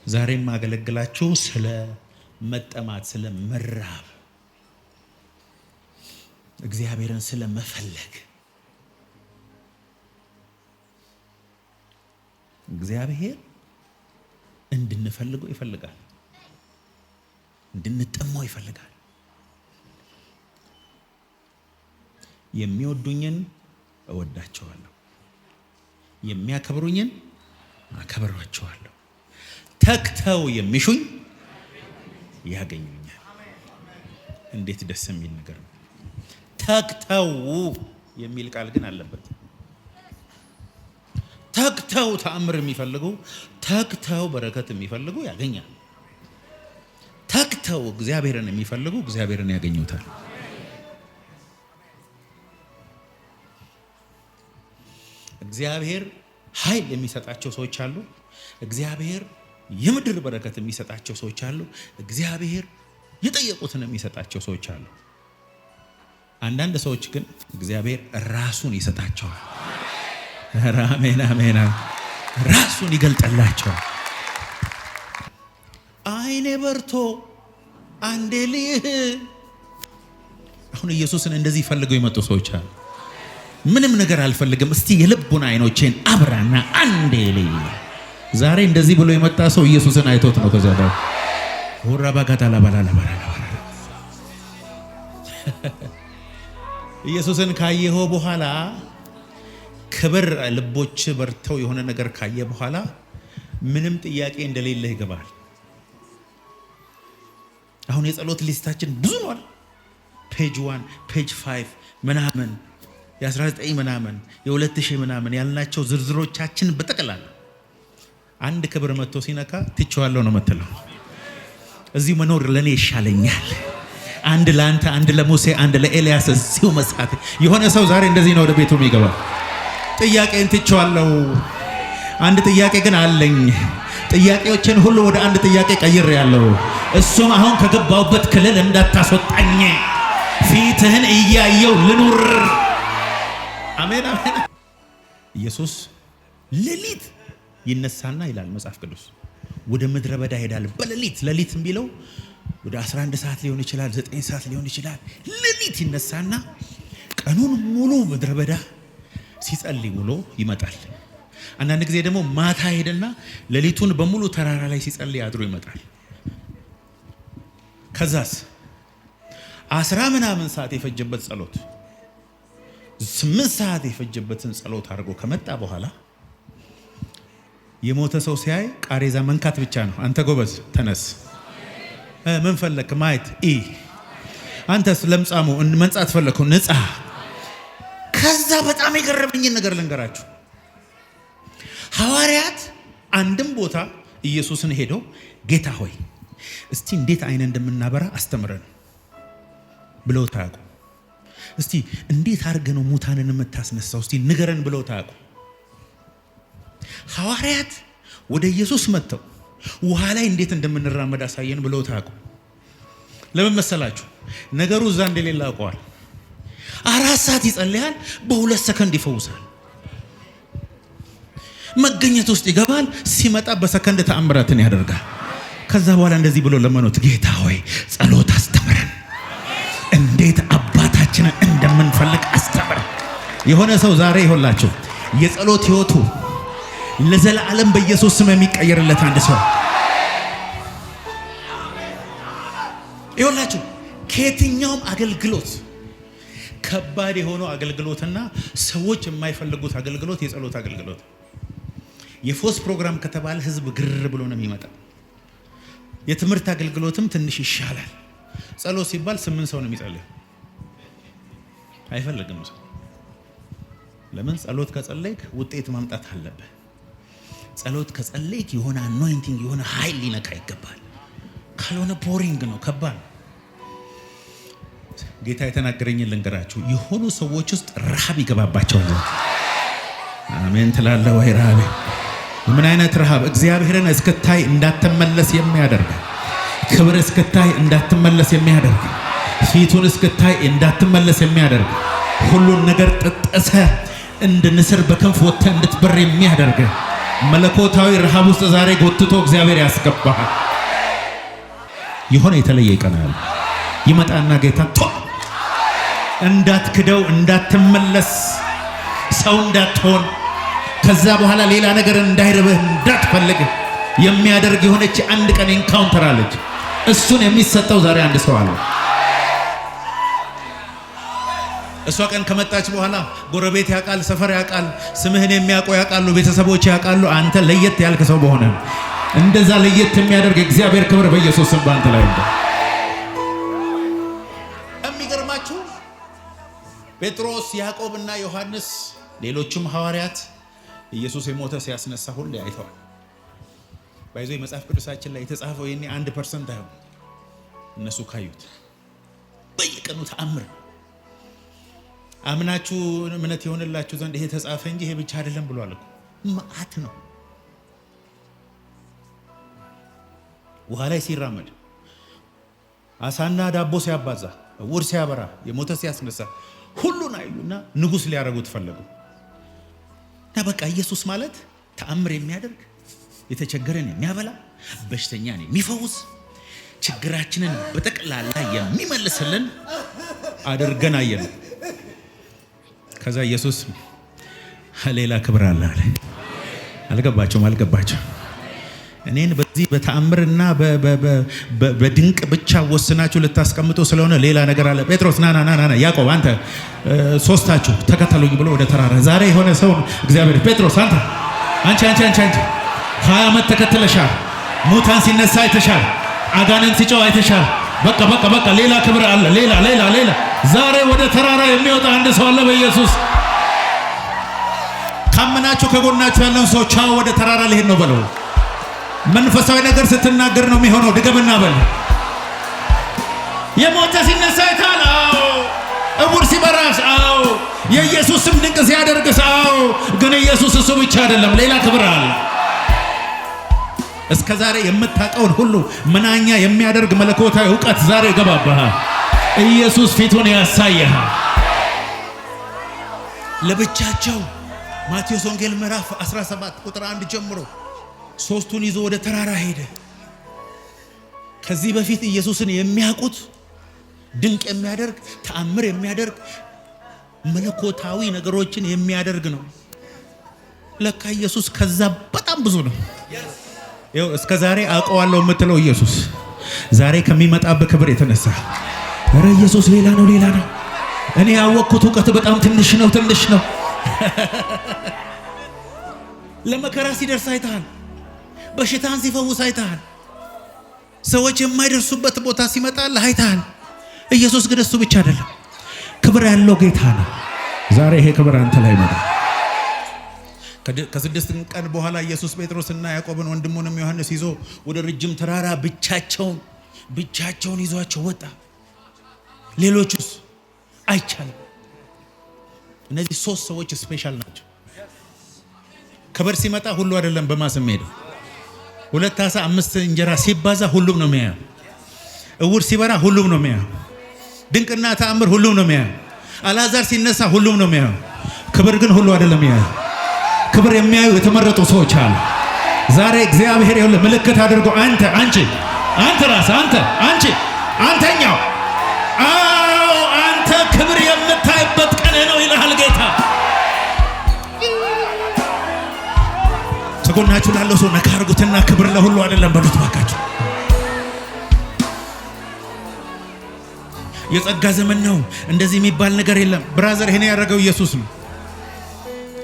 ዛሬም ማገለግላችሁ ስለ መጠማት፣ ስለ መራብ፣ እግዚአብሔርን ስለ መፈለግ። እግዚአብሔር እንድንፈልገው ይፈልጋል፣ እንድንጠማው ይፈልጋል። የሚወዱኝን እወዳቸዋለሁ፣ የሚያከብሩኝን አከብራቸዋለሁ። ተክተው የሚሹኝ ያገኙኛል። እንዴት ደስ የሚል ነገር ነው! ተክተው የሚል ቃል ግን አለበት። ተክተው ተአምር የሚፈልጉ፣ ተክተው በረከት የሚፈልጉ ያገኛል። ተክተው እግዚአብሔርን የሚፈልጉ እግዚአብሔርን ያገኙታል። እግዚአብሔር ኃይል የሚሰጣቸው ሰዎች አሉ። እግዚአብሔር የምድር በረከት የሚሰጣቸው ሰዎች አሉ። እግዚአብሔር የጠየቁትን የሚሰጣቸው ሰዎች አሉ። አንዳንድ ሰዎች ግን እግዚአብሔር ራሱን ይሰጣቸዋል። አሜን አሜን። ራሱን ይገልጥላቸዋል። አይኔ በርቶ አንዴ ልይህ። አሁን ኢየሱስን እንደዚህ ፈልገው የመጡ ሰዎች አሉ። ምንም ነገር አልፈልግም፣ እስቲ የልቡን አይኖቼን አብራና አንዴ ልይ። ዛሬ እንደዚህ ብሎ የመጣ ሰው ኢየሱስን አይቶት ነው። ከዛ ላይ ወራባጋታላ ባላላ ኢየሱስን ካየኸው በኋላ ክብር ልቦች በርተው የሆነ ነገር ካየ በኋላ ምንም ጥያቄ እንደሌለ ይገባል። አሁን የጸሎት ሊስታችን ብዙ ነው። ፔጅ 1 ፔጅ 5 ምናምን የ19 ምናምን የ2000 ምናምን ያልናቸው ዝርዝሮቻችን በጠቅላላ አንድ ክብር መጥቶ ሲነካ ትቼዋለሁ ነው የምትለው። እዚሁ መኖር ለኔ ይሻለኛል። አንድ ለአንተ፣ አንድ ለሙሴ፣ አንድ ለኤልያስ እዚሁ መስራት። የሆነ ሰው ዛሬ እንደዚህ ነው ወደ ቤቱ የሚገባው። ጥያቄን ትቼዋለሁ፣ አንድ ጥያቄ ግን አለኝ። ጥያቄዎችን ሁሉ ወደ አንድ ጥያቄ ቀይሬያለሁ። እሱም አሁን ከገባውበት ክልል እንዳታስወጣኝ፣ ፊትህን እያየው ልኑር። አሜን አሜን። ኢየሱስ ሌሊት ይነሳና ይላል መጽሐፍ ቅዱስ ወደ ምድረ በዳ ሄዳል። በሌሊት ሌሊት የሚለው ወደ 11 ሰዓት ሊሆን ይችላል፣ 9 ሰዓት ሊሆን ይችላል። ሌሊት ይነሳና ቀኑን ሙሉ ምድረ በዳ ሲጸልይ ውሎ ይመጣል። አንዳንድ ጊዜ ደግሞ ማታ ሄደና ሌሊቱን በሙሉ ተራራ ላይ ሲጸልይ አድሮ ይመጣል። ከዛስ 10 ምናምን ሰዓት የፈጀበት ጸሎት 8 ሰዓት የፈጀበትን ጸሎት አድርጎ ከመጣ በኋላ የሞተ ሰው ሲያይ ቃሬዛ መንካት ብቻ ነው። አንተ ጎበዝ ተነስ፣ ምን ፈለክ ማየት ኢ አንተስ ለምጻሙ መንጻት ፈለከው ንጻ። ከዛ በጣም የገረመኝን ነገር ልንገራችሁ። ሐዋርያት አንድም ቦታ ኢየሱስን ሄደው ጌታ ሆይ እስቲ እንዴት አይነ እንደምናበራ አስተምረን ብለው ታቁ። እስቲ እንዴት አድርገህ ነው ሙታንን የምታስነሳው እስቲ ንገረን ብለው ታቁ። ሐዋርያት ወደ ኢየሱስ መጥተው ውሃ ላይ እንዴት እንደምንራመድ አሳየን ብለው ታቁ። ለምን መሰላችሁ? ነገሩ እዛ እንደሌለ አውቀዋል። 4 ሰዓት ይጸልያል፣ በ2 ሰከንድ ይፈውሳል። መገኘት ውስጥ ይገባል፣ ሲመጣ በሰከንድ ተአምራትን ያደርጋል። ከዛ በኋላ እንደዚህ ብሎ ለመኑት፣ ጌታ ሆይ ጸሎት አስተምረን፣ እንዴት አባታችንን እንደምንፈልግ አስተምረን። የሆነ ሰው ዛሬ ይሆንላችሁ የጸሎት ህይወቱ ለዘላለም በኢየሱስ ስም የሚቀየርለት አንድ ሰው ይሆንላችሁ። ከየትኛውም አገልግሎት ከባድ የሆነው አገልግሎትና ሰዎች የማይፈልጉት አገልግሎት የጸሎት አገልግሎት። የፎስ ፕሮግራም ከተባለ ህዝብ ግር ብሎ ነው የሚመጣው። የትምህርት አገልግሎትም ትንሽ ይሻላል። ጸሎት ሲባል 8 ሰው ነው የሚጸልየው። አይፈልግም ሰው። ለምን? ጸሎት ከጸለይክ ውጤት ማምጣት አለበት። ጸሎት ከጸለይክ የሆነ አኖይንቲንግ የሆነ ኃይል ሊነካ ይገባል። ካልሆነ ቦሪንግ ነው፣ ከባድ። ጌታ የተናገረኝን ልንገራችሁ። የሆኑ ሰዎች ውስጥ ረሃብ ይገባባቸዋል። አሜን ትላለህ ወይ? ረሃብ ምን አይነት ረሃብ? እግዚአብሔርን እስክታይ እንዳትመለስ የሚያደርግ፣ ክብር እስክታይ እንዳትመለስ የሚያደርግ፣ ፊቱን እስክታይ እንዳትመለስ የሚያደርግ፣ ሁሉን ነገር ጥጥሰ እንደ ንስር በክንፍ ወጥተህ እንድትበር የሚያደርግ መለኮታዊ ረሃብ ውስጥ ዛሬ ጎትቶ እግዚአብሔር ያስገባሃል። የሆነ የተለየ ይቀናል ይመጣና ጌታ እንዳትክደው፣ እንዳትመለስ፣ ሰው እንዳትሆን፣ ከዛ በኋላ ሌላ ነገር እንዳይርብህ እንዳትፈልግ የሚያደርግ የሆነች አንድ ቀን ኢንካውንተር አለች። እሱን የሚሰጠው ዛሬ አንድ ሰው አለ። እሷ ቀን ከመጣች በኋላ ጎረቤት ያውቃል፣ ሰፈር ያውቃል፣ ስምህን የሚያውቁ ያውቃሉ፣ ቤተሰቦች ያውቃሉ። አንተ ለየት ያልክ ሰው በሆነ እንደዛ ለየት የሚያደርግ እግዚአብሔር ክብር በኢየሱስ ስም ባንተ ላይ እንደ የሚገርማችሁ ጴጥሮስ፣ ያዕቆብና ዮሐንስ ሌሎችም ሐዋርያት ኢየሱስ የሞተ ሲያስነሳ ሁሉ አይተዋል። ባይዞ የመጽሐፍ ቅዱሳችን ላይ የተጻፈው የኔ 1% አይሆን እነሱ ካዩት በየቀኑ ተአምር አምናችሁ እምነት ይሆንላችሁ ዘንድ ይሄ ተጻፈ እንጂ ይሄ ብቻ አይደለም ብሏል እኮ። መዓት ነው። ውሃ ላይ ሲራመድ፣ አሳና ዳቦ ሲያባዛ፣ ዕውር ሲያበራ፣ የሞተ ሲያስነሳ ሁሉን አዩና ንጉሥ ሊያረጉት ፈለጉ። እና በቃ ኢየሱስ ማለት ተአምር የሚያደርግ የተቸገረን የሚያበላ በሽተኛን የሚፈውስ ችግራችንን በጠቅላላ የሚመልስልን አድርገን አየን። ከዛ ኢየሱስ ሌላ ክብር አለ አለ። አልገባቸው። እኔን በዚህ በተአምርና በድንቅ ብቻ ወስናችሁ ልታስቀምጡ ስለሆነ ሌላ ነገር አለ። ጴጥሮስ ና ያዕቆብ አንተ ሶስታችሁ ተከተሉኝ ብሎ ወደ ተራራ ዛሬ የሆነ ሰው እግዚአብሔር ጴጥሮስ አንቺ 20 ዓመት ተከትለሻል። ሙታን ሲነሳ አይተሻል። አጋንንት ሲጮህ አይተሻል። በቃ ሌላ ክብር አለ። ሌላ ዛሬ ወደ ተራራ የሚወጣ አንድ ሰው አለ በኢየሱስ። ካመናችሁ ከጎናችሁ ያለውን ሰው ቻው ወደ ተራራ ልሄድ ነው በለው። መንፈሳዊ ነገር ስትናገር ነው የሚሆነው። ድገምና በል። የሞተ ሲነሳ አይተሃል? አዎ። ዕውር ሲበራስ? አዎ። የኢየሱስ ስም ድንቅ ሲያደርግስ? አዎ። ግን ኢየሱስ እሱ ብቻ አይደለም፣ ሌላ ክብር አለ። እስከ ዛሬ የምታውቀውን ሁሉ መናኛ የሚያደርግ መለኮታዊ ዕውቀት ዛሬ ይገባብሃል። ኢየሱስ ፊቱን ያሳየሃል። ለብቻቸው ማቴዎስ ወንጌል ምዕራፍ 17 ቁጥር 1 ጀምሮ ሶስቱን ይዞ ወደ ተራራ ሄደ። ከዚህ በፊት ኢየሱስን የሚያውቁት ድንቅ የሚያደርግ ተአምር የሚያደርግ መለኮታዊ ነገሮችን የሚያደርግ ነው። ለካ ኢየሱስ ከዛ በጣም ብዙ ነው። ይኸው እስከ ዛሬ አውቀዋለሁ የምትለው ኢየሱስ ዛሬ ከሚመጣበት ክብር የተነሳ ኧረ ኢየሱስ ሌላ ነው። እኔ ያወቅኩት ዕውቀት በጣም ትንሽ ነው። ለመከራ ሲደርስ አይተሃል። በሽታን ሲፈውስ አይተሃል። ሰዎች የማይደርሱበት ቦታ ሲመጣልህ አይተሃል። ኢየሱስ ግን እሱ ብቻ አይደለም፣ ክብር ያለው ጌታ ነው። ዛሬ ይሄ ክብር አንተ ላይ መጣ። ከ6 ቀን በኋላ ኢየሱስ ጴጥሮስና ያዕቆብን ወንድሙንም ዮሐንስ ይዞ ወደ ረጅም ተራራ ብቻቸውን ይዟቸው ወጣ። ሌሎቹስ አይቻልም። እነዚህ 3 ሰዎች ስፔሻል ናቸው። ክብር ሲመጣ ሁሉ አይደለም በማስም ሄደው 2 ዓሣ 5 እንጀራ ሲባዛ ሁሉም ነው የሚያየው። ዕውር ሲበራ ሁሉም ነው የሚያየው። ድንቅና ተአምር ሁሉም ነው የሚያየው። አልዓዛር ሲነሳ ሁሉም ነው የሚያየው። ክብር ግን ሁሉ አይደለም የሚያየው። ክብር የሚያዩ የተመረጡ ሰዎች አሉ። ዛሬ እግዚአብሔር ይኸውልህ ምልክት አድርጎ አንተ ራስህ አንተኛው አንተ ክብር የምታይበት ቀን ነው ይልሃል ጌታ። ከጎናችሁ ላለው ሰው ነካ አድርጉትና ክብር ለሁሉ አይደለም በሉት ባካችሁ። የጸጋ ዘመን ነው፣ እንደዚህ የሚባል ነገር የለም። ብራዘር ይሄን ያደረገው ኢየሱስ ነው።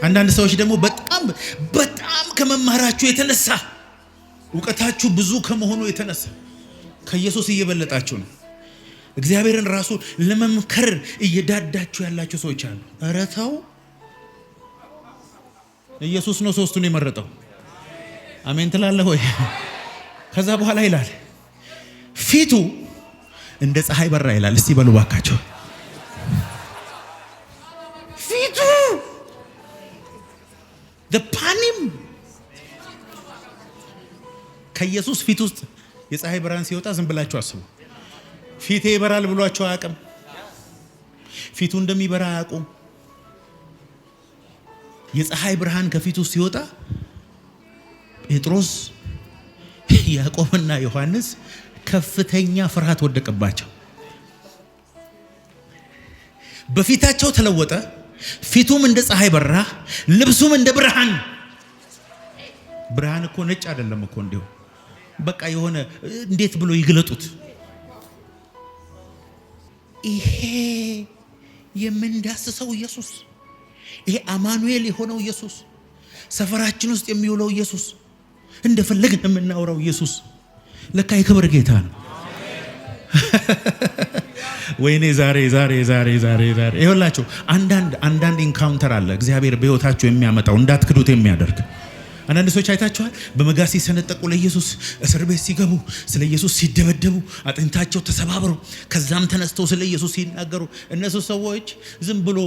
አንዳንድ ሰዎች ደግሞ በጣም ከመማራችሁ የተነሳ ዕውቀታችሁ ብዙ ከመሆኑ የተነሳ ከኢየሱስ እየበለጣችሁ ነው። እግዚአብሔርን ራሱ ለመምከር እየዳዳችሁ ያላችሁ ሰዎች አሉ። ኧረ ተው፣ ኢየሱስ ነው 3ቱን የመረጠው። አሜን ትላለህ ወይ? ከዛ በኋላ ይላል ፊቱ እንደ ፀሐይ በራ ይላል። እስቲ በሉ ባካቸው ፊቱ ፓኒም ከኢየሱስ ፊት ውስጥ የፀሐይ ብርሃን ሲወጣ ዝም ብላችሁ አስቡ። ፊቴ ይበራል ብሏቸው አያውቅም። ፊቱ እንደሚበራ አያውቁም። የፀሐይ ብርሃን ከፊቱ ሲወጣ ጴጥሮስ ያዕቆብና ዮሐንስ ከፍተኛ ፍርሃት ወደቀባቸው። በፊታቸው ተለወጠ። ፊቱም እንደ ፀሐይ በራ፣ ልብሱም እንደ ብርሃን። ብርሃን እኮ ነጭ አይደለም እኮ እንዲሁ በቃ የሆነ እንዴት ብሎ ይግለጡት? ይሄ የምንዳስሰው ኢየሱስ፣ ይሄ አማኑኤል የሆነው ኢየሱስ፣ ሰፈራችን ውስጥ የሚውለው ኢየሱስ፣ እንደፈለግን የምናወራው ኢየሱስ ለካ የክብር ጌታ ነው። ወይኔ ዛሬ ይኸውላችሁ አንዳንድ ኢንካውንተር አለ እግዚአብሔር በሕይወታችሁ የሚያመጣው እንዳትክዱት የሚያደርግ። አንዳንድ ሰዎች አይታችኋል፣ በመጋዝ ሲሰነጠቁ ለኢየሱስ፣ እስር ቤት ሲገቡ ስለ ኢየሱስ ሲደበደቡ፣ አጥንታቸው ተሰባብሮ ከዛም ተነስተው ስለ ኢየሱስ ሲናገሩ። እነሱ ሰዎች ዝም ብሎ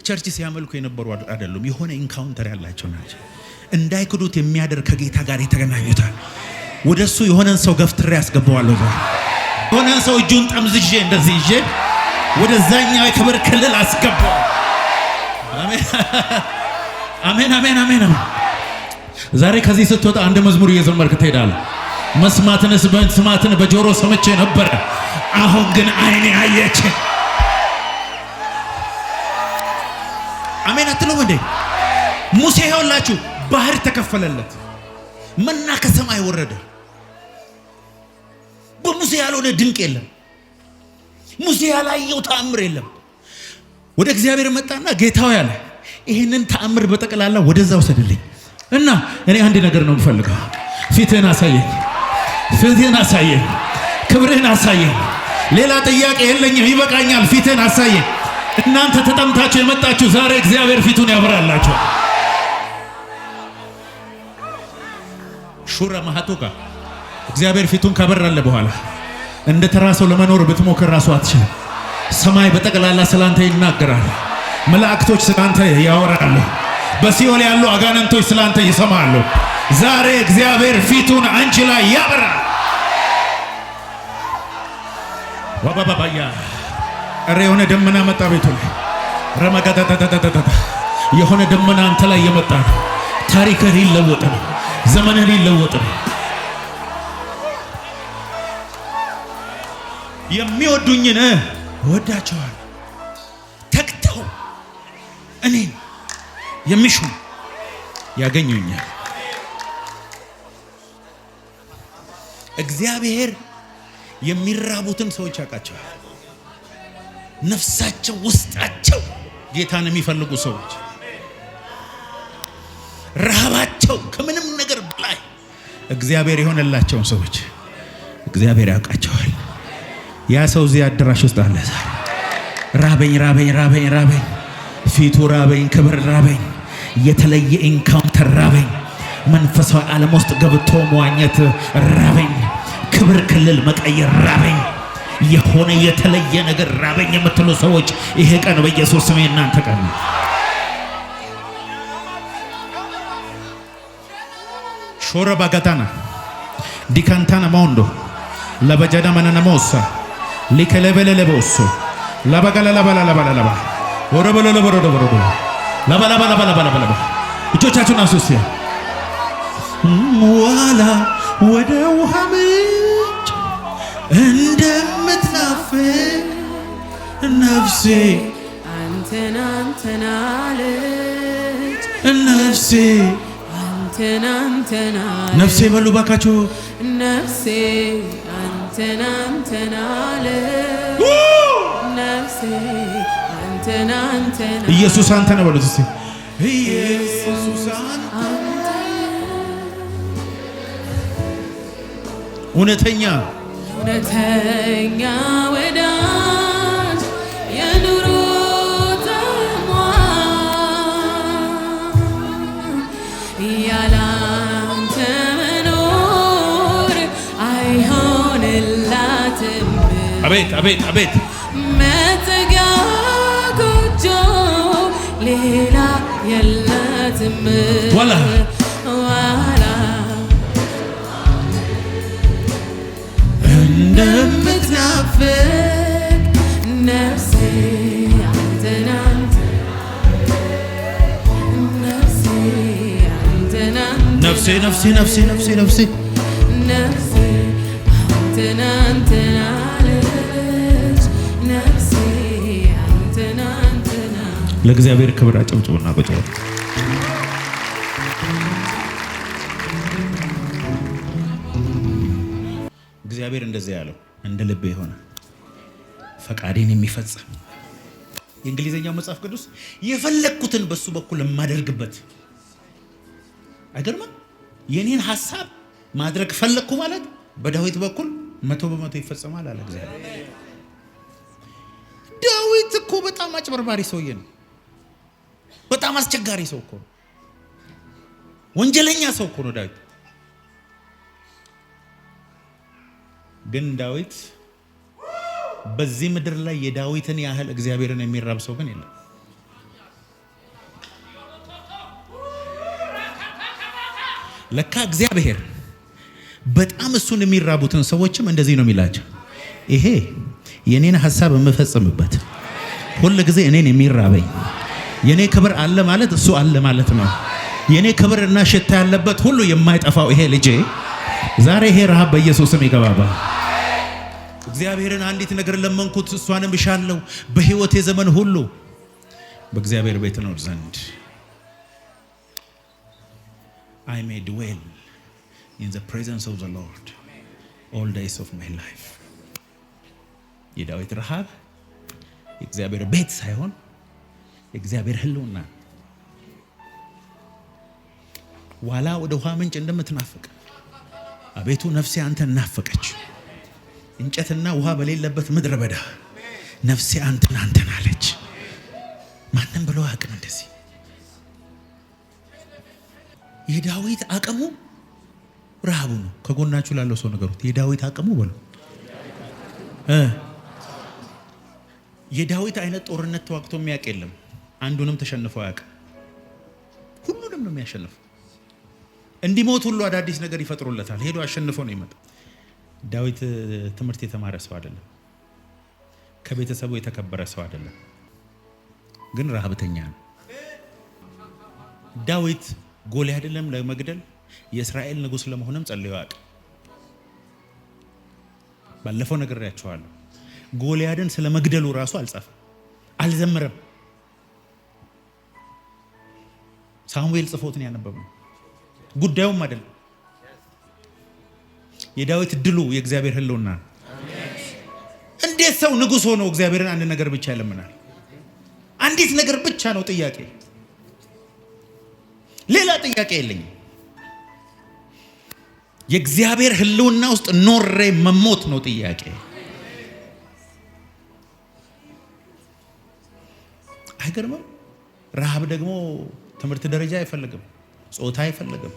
ቸርች ሲያመልኩ የነበሩ አይደሉም፣ የሆነ ኢንካውንተር ያላቸው ናቸው። እንዳይክዱት የሚያደርግ ከጌታ ጋር የተገናኙታል። ወደሱ የሆነን ሰው ገፍትሬ ያስገባዋለሁ። የሆነን ሰው እጁን ጠምዝዤ እንደዚህ ይዤ ወደዛኛው የክብር ክልል አስገባው። አሜን። ዛሬ ከዚህ ስትወጣ አንድ መዝሙር እየዘመርክ ትሄዳለህ። መስማትን በጆሮ ሰምቼ ነበረ፣ አሁን ግን ዓይኔ አየች። አሜን አትሉም እንዴ? ሙሴ ይኸውላችሁ ባህር ተከፈለለት፣ መና ከሰማይ ወረደ። በሙሴ ያልሆነ ድንቅ የለም። ሙሴ ያላየው ተአምር የለም። ወደ እግዚአብሔር መጣና ጌታው ያለ ይህንን ተአምር በጠቅላላ ወደዛ ወሰድልኝ እና እኔ አንድ ነገር ነው የምፈልገው። ፊትህን አሳየኝ፣ ክብርህን አሳየኝ። ሌላ ጥያቄ የለኝም፣ ይበቃኛል። ፊትህን አሳየኝ። እናንተ ተጠምታችሁ የመጣችሁ ዛሬ እግዚአብሔር ፊቱን ያበራላችሁ። ሹራ ማሃቶካ እግዚአብሔር ፊቱን ካበራለ በኋላ እንደ ተራ ሰው ለመኖር ብትሞክር ራሱ አትችልም። ሰማይ በጠቅላላ ስላንተ ይናገራል። መላእክቶች ስላንተ ያወራሉ። በሲኦል ያሉ አጋንንቶች ስላንተ ይሰማሉ። ዛሬ እግዚአብሔር ፊቱን አንቺ ላይ ያበራል። ወባባያ እረ የሆነ ደመና መጣ ቤቱ ላይ ረመጋታታታታታ የሆነ ደመና አንተ ላይ የመጣ ነው። ታሪክህ ሊለወጥ ነው። ዘመንህ ሊለወጥ ነው። የሚወዱኝን እወዳቸዋለሁ፣ ተግተው እኔን የሚሹ ያገኙኛል። እግዚአብሔር የሚራቡትን ሰዎች ያውቃቸዋል። ነፍሳቸው ውስጣቸው ጌታን የሚፈልጉ ሰዎች፣ ረሃባቸው ከምንም ነገር በላይ እግዚአብሔር የሆነላቸውን ሰዎች እግዚአብሔር ያውቃቸዋል። ያ ሰው እዚህ አዳራሽ ውስጥ አለ። ራበኝ፣ ፊቱ ራበኝ፣ ክብር ራበኝ፣ የተለየ ኢንካውንተር ራበኝ፣ መንፈሳዊ ዓለም ውስጥ ገብቶ መዋኘት ራበኝ፣ ክብር ክልል መቀየር ራበኝ፣ የሆነ የተለየ ነገር ራበኝ የምትሉ ሰዎች ይሄ ቀን በኢየሱስ ስም እናንተ ቀን ነው። ሾረ ባጋታና ዲካንታና ማውንዶ ለበጃዳ ማናናሞሳ ሊከለበለለቦሶ ለባጋላላባላላባላባ ወረበለለበረደበረደ ለባላባላባላባላባ እጆቻችሁን አንሱስ። ዋላ ወደ ውሃ ምንጭ እንደምትናፍቅ ነፍሴ አንተን አለች። ነፍሴ ነፍሴ በሉ ባካችሁ ነፍሴ አንተን አለች። ነፍሴ አንተን ኢየሱስ አንተ ነው በሉት እስቲ። ኢየሱስ አንተ እውነተኛ ወዳጅ የኑሮ ተሟ ያላንተ መኖር አይሆንላትም። አቤት መጠጊያ ጎጆ ሌላ የላትም። ዋላ እንደምትናፍቅ ነፍሴ አንተን ነፍሴ ነፍሴ ነፍሴ ነፍሴ ነፍሴ ነፍሴ ነፍሴ አንተን አንተን አለች። ነፍሴ አንተን አንተን ለእግዚአብሔር ክብር አጨብጭቡና ቁጭ በሉ። እግዚአብሔር እንደዚህ ያለው እንደ ልቤ የሆነ ፈቃዴን የሚፈጽም የእንግሊዘኛው መጽሐፍ ቅዱስ የፈለግኩትን በሱ በኩል የማደርግበት አይገርምም? የኔን ሐሳብ ማድረግ ፈለግኩ ማለት በዳዊት በኩል 100% ይፈጸማል አለ እግዚአብሔር። ዳዊት እኮ በጣም አጭበርባሪ ሰውዬ ነው። በጣም አስቸጋሪ ሰው እኮ ነው። ወንጀለኛ ሰው እኮ ነው ዳዊት። ግን ዳዊት በዚህ ምድር ላይ የዳዊትን ያህል እግዚአብሔርን የሚራብ ሰው ግን የለም። ለካ እግዚአብሔር በጣም እሱን የሚራቡትን ሰዎችም እንደዚህ ነው የሚላቸው፣ ይሄ የኔን ሐሳብ የምፈጽምበት ሁሉ ጊዜ እኔን የሚራበኝ የኔ ክብር አለ ማለት እሱ አለ ማለት ነው። የኔ ክብርና ሽታ ያለበት ሁሉ የማይጠፋው ይሄ ልጄ ዛሬ ይሄ ረሃብ በኢየሱስም ይገባባ። እግዚአብሔርን አንዲት ነገር ለመንኩት እሷንም እሻለሁ በሕይወቴ ዘመን ሁሉ በእግዚአብሔር ቤት ነው ዘንድ I may dwell in the presence of the Lord all days of my life። የዳዊት ረሃብ የእግዚአብሔር ቤት ሳይሆን የእግዚአብሔር ህልውና ዋላ ወደ ውሃ ምንጭ እንደምትናፍቅ አቤቱ ነፍሴ አንተን ናፈቀች። እንጨትና ውሃ በሌለበት ምድረ በዳ ነፍሴ አንተን አንተን አለች። ማንም ብሎ አቅም እንደዚህ የዳዊት አቅሙ ረሃቡ ነው። ከጎናችሁ ላለው ሰው ነገሩት፣ የዳዊት አቅሙ በሉ። የዳዊት አይነት ጦርነት ተዋግቶ የሚያውቅ የለም። አንዱንም ተሸንፎ አያውቅም። ሁሉንም ነው የሚያሸንፈው። እንዲሞት ሁሉ አዳዲስ ነገር ይፈጥሩለታል። ሄዶ አሸንፎ ነው ይመጣ። ዳዊት ትምህርት የተማረ ሰው አይደለም። ከቤተሰቡ የተከበረ ሰው አይደለም። ግን ረሃብተኛ ነው። ዳዊት ጎልያድንም ለመግደል የእስራኤል ንጉሥ ለመሆንም ጸልዮ ያውቃል። ባለፈው ነግሬያቸዋለሁ። ጎልያድን ስለ መግደሉ ራሱ አልጻፈም፣ አልዘመረም። ሳሙኤል ጽፎትን ያነበብነው ጉዳዩም አይደለም። የዳዊት ድሉ የእግዚአብሔር ህልውና። እንዴት ሰው ንጉሥ ሆኖ እግዚአብሔርን አንድ ነገር ብቻ ይለምናል? አንዲት ነገር ብቻ ነው ጥያቄ፣ ሌላ ጥያቄ የለኝም። የእግዚአብሔር ህልውና ውስጥ ኖሬ መሞት ነው ጥያቄ። አይገርምም? ረሃብ ደግሞ ትምህርት ደረጃ አይፈልግም፣ ጾታ አይፈልግም፣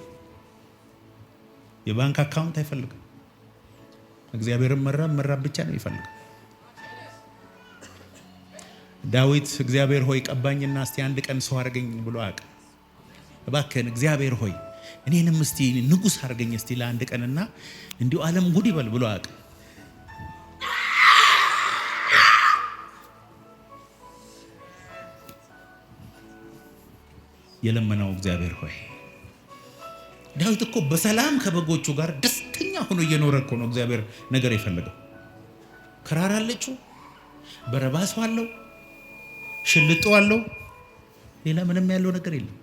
የባንክ አካውንት አይፈልግም። እግዚአብሔርን መራብ ብቻ ነው ይፈልጋል። ዳዊት እግዚአብሔር ሆይ ቀባኝና እስቲ አንድ ቀን ሰው አድርገኝ ብሎ አያውቅም። እባክህን እግዚአብሔር ሆይ እኔንም እስቲ ንጉሥ አድርገኝ እስቲ ለአንድ ቀንና እንዲሁ ዓለም ጉድ ይበል ብሎ አያውቅም። የለመነው እግዚአብሔር ሆይ። ዳዊት እኮ በሰላም ከበጎቹ ጋር ደስተኛ ሆኖ እየኖረ እኮ ነው እግዚአብሔር ነገር የፈለገው። ክራር አለችው፣ በረባስ አለው፣ ሽልጦ አለው፣ ሌላ ምንም ያለው ነገር የለም።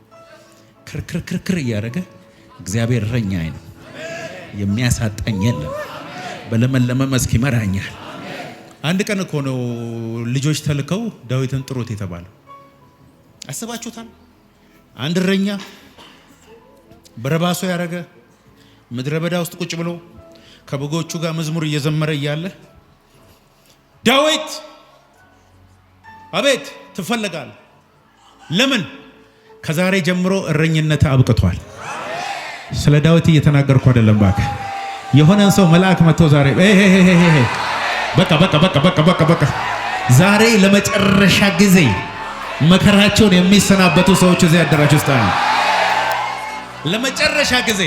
ክርክር እያደረገ እግዚአብሔር እረኛዬ ነው የሚያሳጣኝ የለም፣ በለመለመ መስክ ይመራኛል። አንድ ቀን እኮ ነው ልጆች ተልከው ዳዊትን ጥሩት የተባለው። አስባችሁታል? አንድ እረኛ በረባሶ ያደረገ ምድረ በዳ ውስጥ ቁጭ ብሎ ከበጎቹ ጋር መዝሙር እየዘመረ እያለ ዳዊት አቤት ትፈልጋለህ? ለምን? ከዛሬ ጀምሮ እረኝነት አብቅቷል። ስለ ዳዊት እየተናገርኩ አይደለም። እባክህ የሆነን ሰው መልአክ መጥቶ ዛሬ በቃ ዛሬ ለመጨረሻ ጊዜ መከራቸውን የሚሰናበቱ ሰዎች እዚህ አዳራሽ ውስጥ አሉ። ለመጨረሻ ጊዜ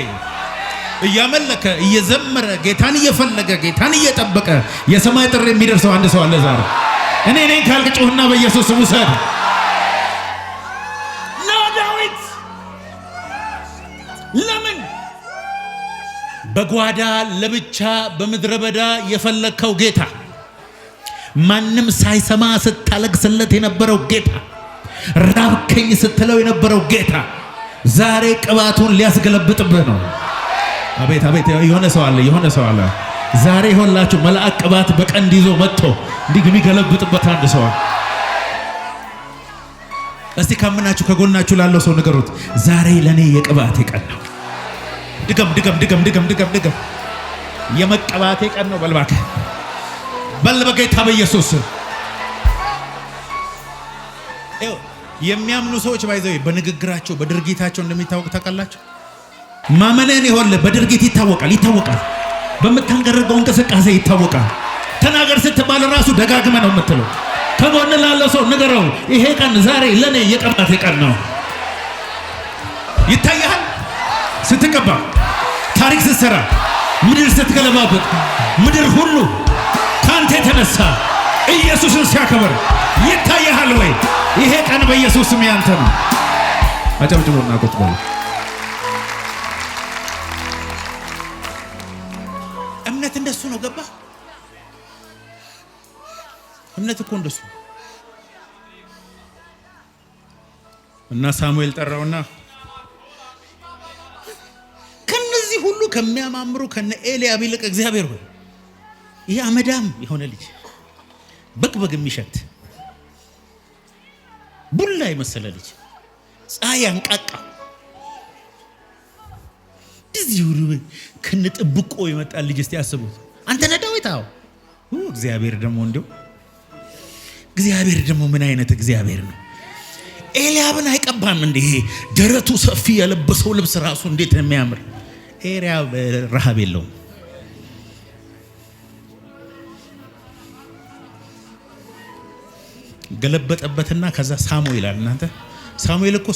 እያመለከ እየዘመረ ጌታን እየፈለገ ጌታን እየጠበቀ የሰማይ ጥሪ የሚደርሰው አንድ ሰው አለ ዛሬ። እኔ ነኝ ካልክ ጩህና በኢየሱስ ስም ውሰድ። ዳዊት ለምን በጓዳ ለብቻ በምድረ በዳ የፈለከው ጌታ፣ ማንም ሳይሰማ ስታለቅስለት የነበረው ጌታ፣ ራብከኝ ስትለው የነበረው ጌታ ዛሬ ቅባቱን ሊያስገለብጥብህ ነው። አቤት አቤት! የሆነ ሰው አለ ዛሬ ይሆንላችሁ መልአክ ቅባት በቀንድ ይዞ መጥቶ እንዲህ የሚገለብጥበት አንድ ሰው። እስቲ ካመናችሁ ከጎናችሁ ላለው ሰው ንገሩት፣ ዛሬ ለኔ የቅባቴ ቀን ነው። ድገም። የመቀባቴ ቀን ነው በልባክ በጌታ በኢየሱስ። የሚያምኑ ሰዎች ባይዘው በንግግራቸው በድርጊታቸው እንደሚታወቅ ታውቃላችሁ። ማመነን ይሆን በድርጊት ይታወቃል። በምታንገረገው እንቅስቃሴ ይታወቃል። ተናገር ስትባል ራሱ ደጋግመ ነው የምትለው። ከጎን ላለ ሰው ንገረው፣ ይሄ ቀን ዛሬ ለኔ የቅባቴ ቀን ነው። ይታያል። ስትቀባ፣ ታሪክ ስትሰራ፣ ምድር ስትገለባበት፣ ምድር ሁሉ ካንተ የተነሳ ኢየሱስን ሲያከብር ይታያል ወይ? ይሄ ቀን በኢየሱስ ስም ያንተ ነው። አጨብጭቡና ቁጭ በሉ። እምነት እንደሱ ነው። ገባ? እምነት እኮ እንደሱ እና ሳሙኤል ጠራውና ከነዚህ ሁሉ ከሚያማምሩ ከነ ኤልያብ ይልቅ እግዚአብሔር ሆይ ይህ አመዳም የሆነ ልጅ በግበግ የሚሸት ቡላ የመሰለ ልጅ ፀሐይ አንቃቃ እዚህ ሁሉ ከነጥብቆ የመጣ ልጅ እስቲ ያስቡት። አንተ ነህ ዳዊት? አዎ። እግዚአብሔር ደግሞ ምን አይነት እግዚአብሔር ነው? ኤልያብን አይቀባም እንዴ? ደረቱ ሰፊ ያለበሰው ልብስ ራሱ እንዴት ነው የሚያምር! ኤልያብ ረሃብ የለውም። ገለበጠበትና ከዛ ሳሙ ይላል። እናንተ ሳሙኤል እኮ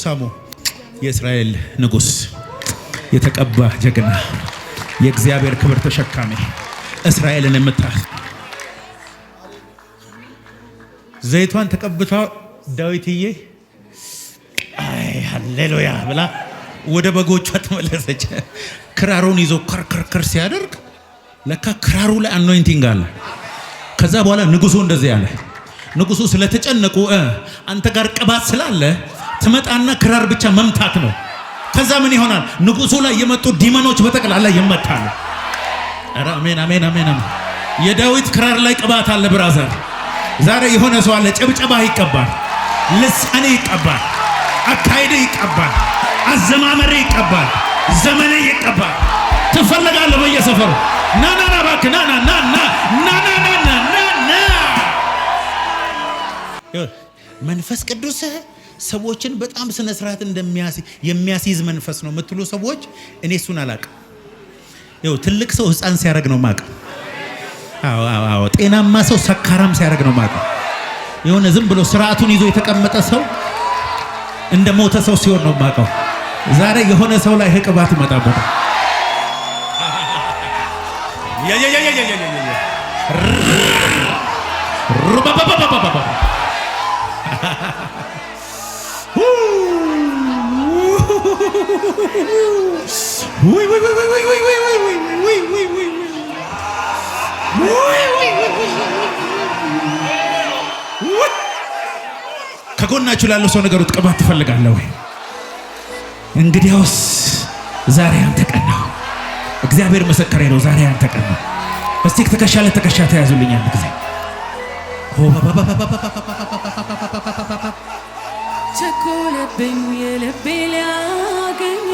የእስራኤል ንጉስ፣ የተቀባ ጀግና፣ የእግዚአብሔር ክብር ተሸካሚ፣ እስራኤልን የምታህ ዘይቷን ተቀብታ ዳዊትዬ አይ ሃሌሉያ ብላ ወደ በጎቿ ተመለሰች። ክራሩን ይዞ ከርከር ሲያደርግ ለካ ክራሩ ላይ አኖይንቲንግ አለ። ከዛ በኋላ ንጉሱ እንደዚህ ያለ ንጉሱ ስለተጨነቁ አንተ ጋር ቅባት ስላለ ትመጣና ክራር ብቻ መምታት ነው። ከዛ ምን ይሆናል? ንጉሱ ላይ የመጡ ዲመኖች በጠቅላላ ይመታሉ። ኧረ አሜን አሜን አሜን። የዳዊት ክራር ላይ ቅባት አለ ብራዘር። ዛሬ የሆነ ሰው አለ ጭብጨባ ይቀባል፣ ልሳኔ ይቀባል፣ አካይደ ይቀባል፣ አዘማመሬ ይቀባል፣ ዘመኔ ይቀባል። ትፈልጋለህ በየሰፈሩ ና እባክህ ና መንፈስ ቅዱስ ሰዎችን በጣም ስነ ስርዓት የሚያስይዝ መንፈስ ነው የምትሉ ሰዎች እኔ እሱን አላውቅም። ትልቅ ሰው ህፃን ሲያደርግ ነው የማውቀው። አዎ ጤናማ ሰው ሰካራም ሲያደርግ ነው የማውቀው። የሆነ ዝም ብሎ ስርዓቱን ይዞ የተቀመጠ ሰው እንደ ሞተ ሰው ሲሆን ነው የማውቀው። ዛሬ የሆነ ሰው ላይ ቅባት ይመጣበታል። ከጎናችሁ ላለው ሰው ነገሩት፣ ቅባት ትፈልጋለህ ወይ? እንግዲያውስ ዛሬ አንተ ቀን ነው። እግዚአብሔር ምስክሬ ነው። ዛሬ አንተ ቀን ነው። እስቲ ትከሻ ለትከሻ ተያዙልኝ አንድ ጊዜ። ቸኮለብኝ የልቤ ሊያገኝ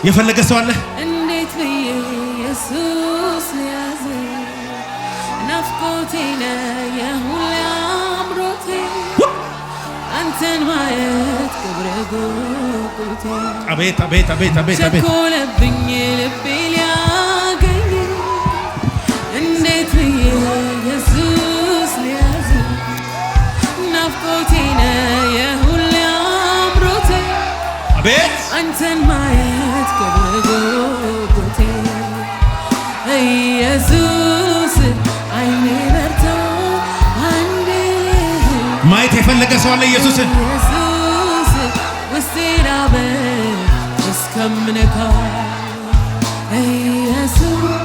የፈለገ ሰው አለ? እንዴት ብዬ ኢየሱስ ሊያዝ ናፍቆቴ ነህ የሁሌ አምሮቴ አንተን ማየት ክብረ ጉጉቴ። አቤት አቤት አቤት አቤት አቤት! ቸኮለብኝ የልቤ ሊያገኝ እንዴት ብዬ ኢየሱስ ሊያዝ ናፍቆቴ ነህ የሁሌ አምሮቴ አቤት አንተን ማየት ክብረ ጉጉቴ ኢየሱስ አይኔ በርቶ አንዴ ማየት የፈለገ ሰው አለ? ኢየሱስን ኢየሱስ ውስጤ ራበ እስከምነካ ኢየሱስ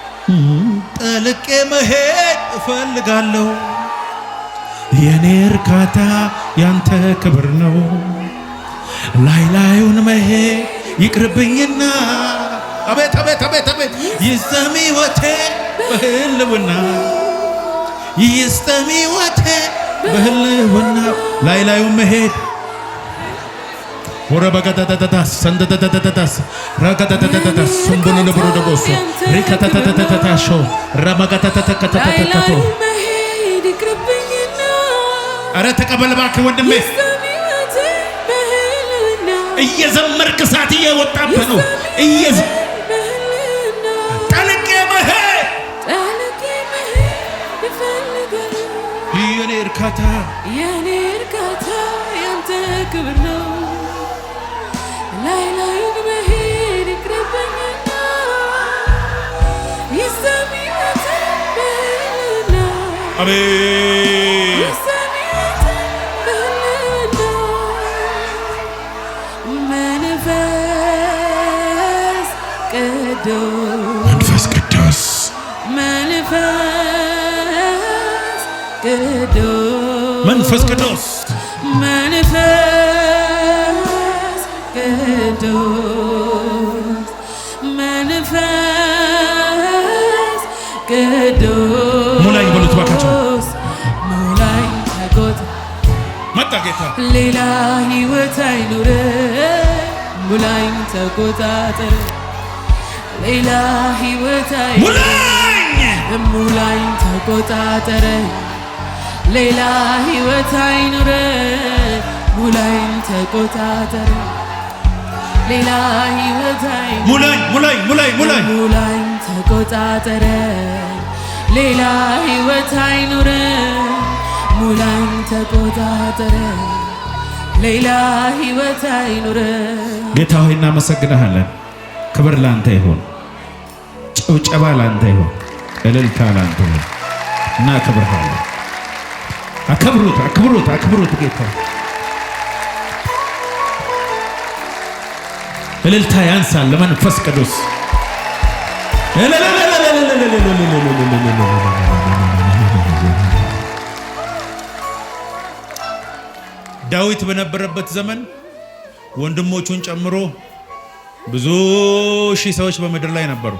ጠልቄ መሄድ እፈልጋለሁ። የኔ እርካታ ያንተ ክብር ነው። ላይ ላዩን መሄድ ይቅርብኝና አቤት አቤት አቤት አቤት ይስጠም ሕይወቴ በህልውና ይስጠም ሕይወቴ በህልውና ላይ ላዩን መሄድ ወረበቀተተተታስ ሰንደተተተታስ ረቀተተተታስ ሱምቡኑ ለብሩ ደቦሶ ሪከተተተተታሾ ረመቀተተተከተተከቶ አረ ተቀበል እባክህ ወንድሜ። እየዘመርክ እሳት እየወጣብህ ነው። ጠልቄ መሄድ የኔ እርካታ ያንተ ክብር ነው። ላይ ላዩን መሄድ ይቅርብኝና ይስጠም ሕይወቴ በህልውና አሜን ይስጠም ሕይወቴ በህልውና መንፈስ ቅዱስ መንፈስ ቅዱስ ሙላኝ በሉት ባካቸው። ሙላኝ ተጎት መጣ ጌታ ሌላ ሕይወት አይኑር። ሙላኝ ተቆጣጠር ሌላ ሕይወት አይኑር። ሙላኝ ተቆጣጠር ሌላ ሕይወት አይኑር። ሙላኝ ተቆጣጠር ሌላ ሕይወት አይኑር። ሙላኝ ተቆጣጠር ሌላ ሕይወት አይኑር። ሙላኝ ተቆጣጠር ሌላ ሕይወት አይኑር። ጌታ ሆይ እናመሰግንሃለን። ክብር ላንተ ይሁን፣ ጭብጨባ ላንተ ይሁን፣ እልልታ ላንተ ይሁን። እናከብርሃለን። አክብሩት ጌታ። እልልታ ያንሳል ለመንፈስ ቅዱስ። ዳዊት በነበረበት ዘመን ወንድሞቹን ጨምሮ ብዙ ሺህ ሰዎች በምድር ላይ ነበሩ።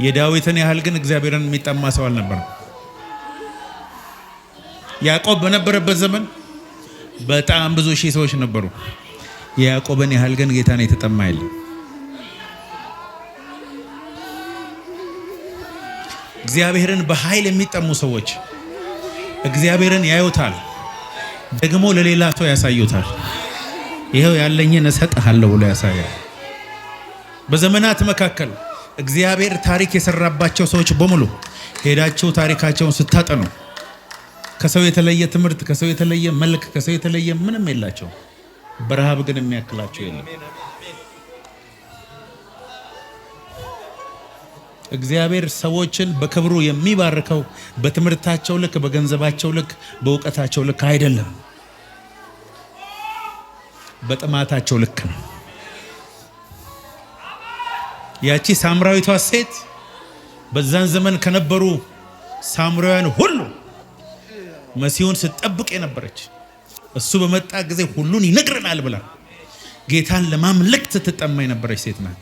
የዳዊትን ያህል ግን እግዚአብሔርን የሚጠማ ሰው አልነበረም። ያዕቆብ በነበረበት ዘመን በጣም ብዙ ሺህ ሰዎች ነበሩ። የያዕቆብን ያህል ግን ጌታን የተጠማ የለም። እግዚአብሔርን በኃይል የሚጠሙ ሰዎች እግዚአብሔርን ያዩታል፣ ደግሞ ለሌላ ሰው ያሳዩታል። ይሄው ያለኝን እሰጥሃለሁ ብሎ ያሳያል። በዘመናት መካከል እግዚአብሔር ታሪክ የሰራባቸው ሰዎች በሙሉ ሄዳችሁ ታሪካቸውን ስታጠኑ ከሰው የተለየ ትምህርት፣ ከሰው የተለየ መልክ፣ ከሰው የተለየ ምንም የላቸው። በረሃብ ግን የሚያክላቸው የለም። እግዚአብሔር ሰዎችን በክብሩ የሚባርከው በትምህርታቸው ልክ፣ በገንዘባቸው ልክ፣ በእውቀታቸው ልክ አይደለም፣ በጥማታቸው ልክ ነው። ያቺ ሳምራዊቷ ሴት በዛን ዘመን ከነበሩ ሳምራውያን ሁሉ መሲሁን ስትጠብቅ የነበረች፣ እሱ በመጣ ጊዜ ሁሉን ይነግረናል ብላ ጌታን ለማምለክ ስትጠማ የነበረች ሴት ናት።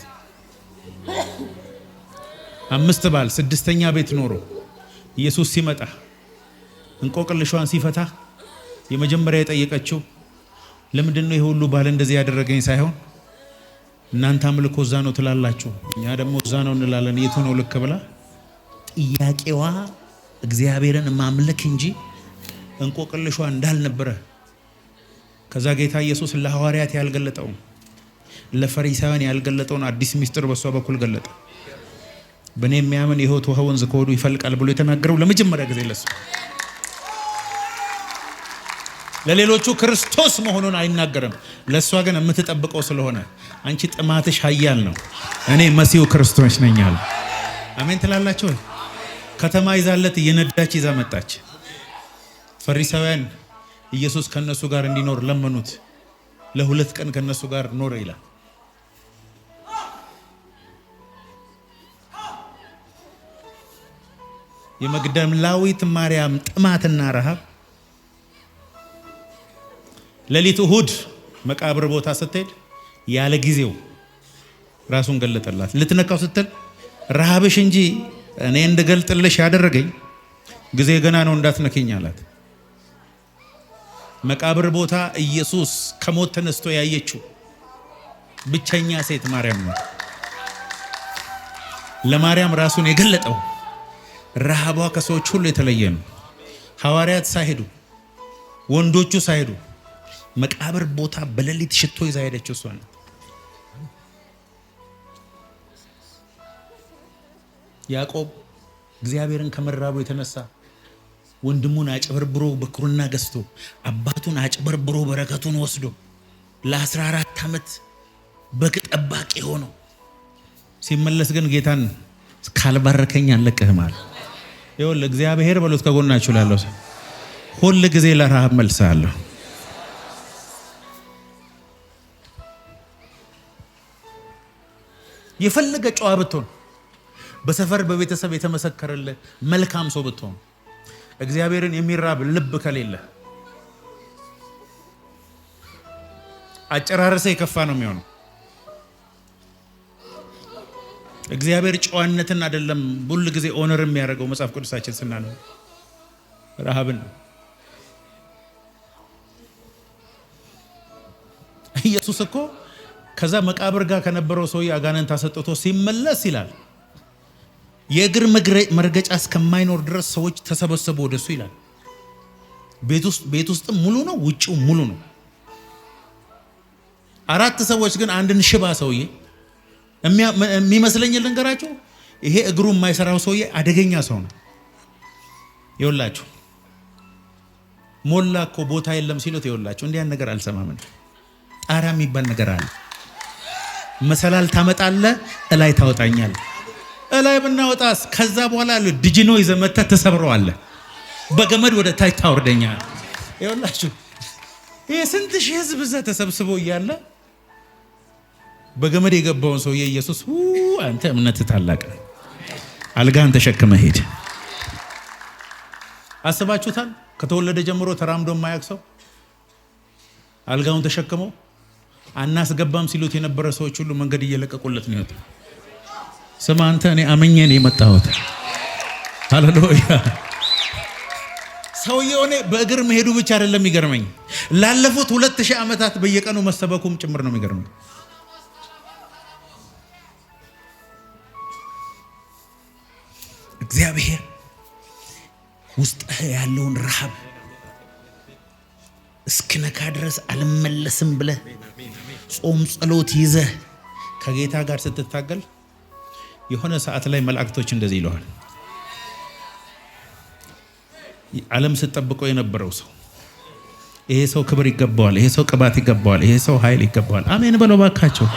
5 ባል 6ኛ ቤት ኖሮ ኢየሱስ ሲመጣ እንቆቅልሿን ሲፈታ የመጀመሪያ የጠየቀችው ለምንድን ነው ይሄ ሁሉ ባል እንደዚህ ያደረገኝ ሳይሆን እናንተ አምልኮ እዛ ነው ትላላችሁ፣ እኛ ደግሞ እዛ ነው እንላለን፣ የቱ ነው ልክ ብላ ጥያቄዋ እግዚአብሔርን ማምለክ እንጂ እንቆቅልሿ እንዳልነበረ ከዛ ጌታ ኢየሱስ ለሐዋርያት ያልገለጠውን ለፈሪሳውያን ያልገለጠውን አዲስ ምስጢር በሷ በኩል ገለጠ። በእኔ የሚያምን የሕይወት ውሃ ወንዝ ከሆዱ ይፈልቃል ብሎ የተናገረው ለመጀመሪያ ጊዜ ለሱ። ለሌሎቹ ክርስቶስ መሆኑን አይናገርም፣ ለሷ ግን የምትጠብቀው ስለሆነ አንቺ ጥማትሽ ኃያል ነው፣ እኔ መሲሁ ክርስቶስ ነኝ አለ። አሜን ትላላችሁ? ከተማ ይዛለት እየነዳች ይዛ መጣች። ፈሪሳውያን ኢየሱስ ከነሱ ጋር እንዲኖር ለመኑት። ለ2 ቀን ከነሱ ጋር ኖረ ይላል። የመግደላዊት ማርያም ጥማትና ረሃብ ሌሊት እሁድ መቃብር ቦታ ስትሄድ ያለ ጊዜው ራሱን ገለጠላት። ልትነካው ስትል ረሃብሽ እንጂ እኔ እንድገልጥልሽ ያደረገኝ ጊዜ ገና ነው እንዳትነኪኝ አላት። መቃብር ቦታ ኢየሱስ ከሞት ተነስቶ ያየችው ብቸኛ ሴት ማርያም ነው። ለማርያም ራሱን የገለጠው ረሃቧ ከሰዎች ሁሉ የተለየ ነው። ሐዋርያት ሳይሄዱ ወንዶቹ ሳይሄዱ መቃብር ቦታ በሌሊት ሽቶ ይዛ ሄደችው እሷ ናት። ያዕቆብ እግዚአብሔርን ከመራቡ የተነሳ ወንድሙን አጭበርብሮ በኩርና ገዝቶ አባቱን አጭበርብሮ በረከቱን ወስዶ ለ14 ዓመት በግ ጠባቂ ሆኖ ሲመለስ ግን ጌታን ካልባረከኝ አልለቅህም አለ። ይኸውልህ እግዚአብሔር በሉት ከጎናችሁ ላለው ሰው ሁል ጊዜ ለረሃብ መልሳለሁ። የፈለገ ጨዋ ብትሆን በሰፈር በቤተሰብ የተመሰከረልህ መልካም ሰው ብትሆን እግዚአብሔርን የሚራብ ልብ ከሌለ አጨራረሰ የከፋ ነው የሚሆነው። እግዚአብሔር ጨዋነትን አይደለም ሁል ጊዜ ኦነር የሚያደርገው መጽሐፍ ቅዱሳችን ስናነው ረሃብን ነው። ኢየሱስ እኮ ከዛ መቃብር ጋር ከነበረው ሰውዬ አጋንንት አሰጥቶ ሲመለስ ይላል የእግር መርገጫ እስከማይኖር ድረስ ሰዎች ተሰበሰቡ ወደሱ ይላል። ቤት ውስጥም ሙሉ ነው፣ ውጪው ሙሉ ነው። 4 ሰዎች ግን አንድን ሽባ ሰውዬ የሚመስለኝ ልንገራችሁ፣ ይሄ እግሩ የማይሰራው ሰውዬ አደገኛ ሰው ነው። ይኸውላችሁ ሞላ እኮ ቦታ የለም ሲሉት ይኸውላችሁ እንዲያን ነገር አልሰማም። ጣራ የሚባል ነገር አለ። መሰላል ታመጣለ እላይ ታወጣኛል። እላይ ብናወጣስ ከዛ በኋላ ድጅኖ ይዘህ መተህ ተሰብረዋለህ። በገመድ ወደ ታች ታወርደኛል። ይኸውላችሁ ይሄ ስንት ሺህ ህዝብ እዛ ተሰብስቦ እያለ በገመድ የገባውን ሰውዬ ኢየሱስ አንተ እምነት ታላቅ ነው፣ አልጋን ተሸክመ ሄድ። አስባችሁታል? ከተወለደ ጀምሮ ተራምዶ የማያውቅ ሰው አልጋውን ተሸክመው አናስገባም ሲሉት የነበረ ሰዎች ሁሉ መንገድ እየለቀቁለት ነው ይወጣ። ስማ አንተ እኔ አመኘ ነው የመጣሁት። ሃሌሉያ። ሰውየው እኔ በእግር መሄዱ ብቻ አይደለም የሚገርመኝ፣ ላለፉት 2000 ዓመታት በየቀኑ መሰበኩም ጭምር ነው የሚገርመኝ። እግዚአብሔር ውስጥህ ያለውን ረሃብ እስክነካ ድረስ አልመለስም ብለህ ጾም ጸሎት ይዘህ ከጌታ ጋር ስትታገል የሆነ ሰዓት ላይ መላእክቶች እንደዚህ ይለዋል። ዓለም ስትጠብቀው የነበረው ሰው ይሄ ሰው ክብር ይገባዋል፣ ይሄ ሰው ቅባት ይገባዋል፣ ይሄ ሰው ኃይል ይገባዋል። አሜን በለው ባካቸው።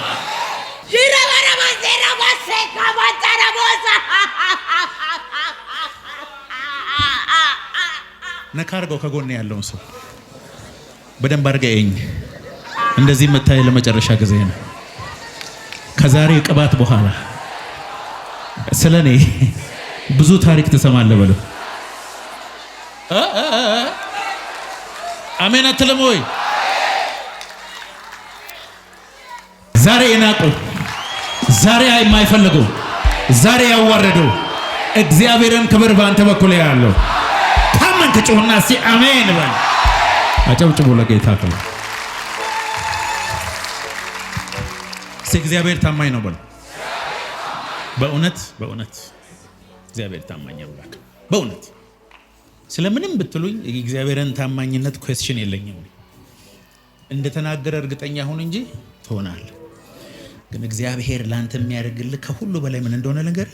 ነካ አድርገው ከጎን ያለውን ሰው በደንብ አድርገኝ። እንደዚህ መታይ ለመጨረሻ ጊዜ ነው። ከዛሬ ቅባት በኋላ ስለኔ ብዙ ታሪክ ትሰማለህ በለው። አሜን አትልም ወይ? ዛሬ የናቁ፣ ዛሬ የማይፈልጉ፣ ዛሬ ያዋረዱ እግዚአብሔርን ክብር በአንተ በኩል ያለው ታመን ከጮህና እስቲ አሜን በል። አጨብጭቡ ለጌታ ክብር። እግዚአብሔር ታማኝ ነው በል። በእውነት በእውነት እግዚአብሔር ታማኝ አምላክ። በእውነት ስለምንም ብትሉኝ የእግዚአብሔርን ታማኝነት ኩዌስችን የለኝም። እንደተናገረ እርግጠኛ ሁን እንጂ ትሆናለህ። ግን እግዚአብሔር ላንተ የሚያደርግልህ ከሁሉ በላይ ምን እንደሆነ ነገር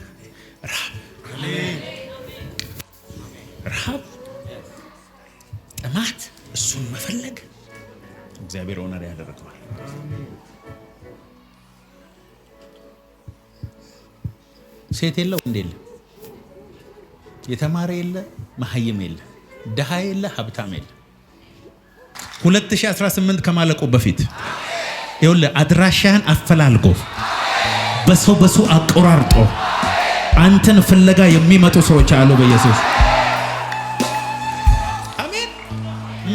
ረሃብ፣ ጥማት፣ እሱን መፈለግ እግዚአብሔር ኦነር ያደርገዋል። ሴት የለው እንዴ? የተማረ የለ፣ መሀይም የለ፣ ድሃ የለ፣ ሀብታም የለ። 2018 ከማለቁ በፊት ይኸውልህ አድራሻህን አፈላልጎ በሰው አቆራርጦ አንተን ፍለጋ የሚመጡ ሰዎች አሉ በኢየሱስ አሜን።